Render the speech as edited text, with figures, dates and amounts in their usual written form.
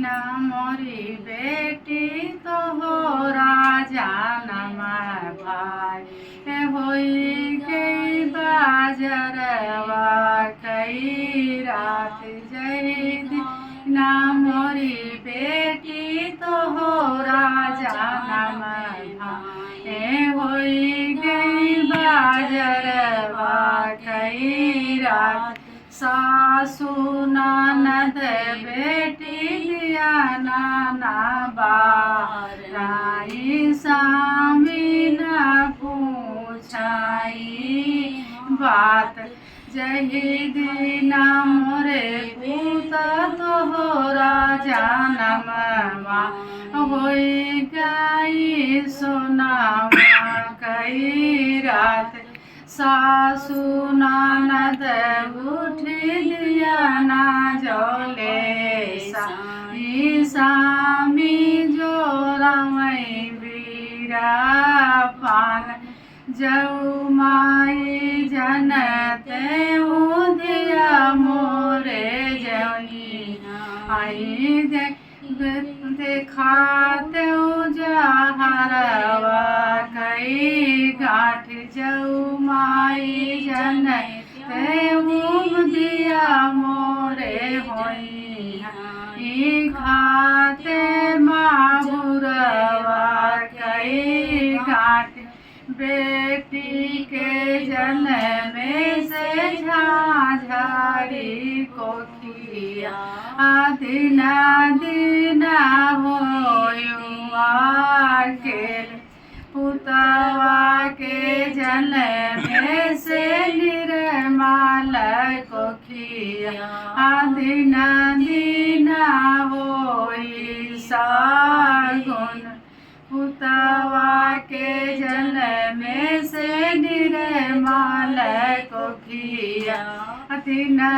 ना मोरी बेटी तो हो राजा नम भाई होई गई बाजरवा कई रात जय ना मोरी बेटी तो हो राजा नम भाई होई गई बाजरवा कई रात सासु ननद बेटी दिया नाना बाराई स्वामी न पूछाई बात जही दीना मोरे पूत तो हो राजा नमवा होई गई सोनावा कई रात सासु ननद उठ दिया ना जोले सामी जो रमई बीरा पान जऊ माई जनते दिया मोरे जई आई देखाते जहरवा कई गाठ जऊ माई जन दिया मोरे होई खाते माहुरवा कई गाठ बेटी के जन में से झाझारी कोठिया दिना दिना होयुआ के पुतवा के जन में से निर्मल कोखिया दिना दिना होई सागुन पुतवा के जल में से निर्मल कोखिया दिना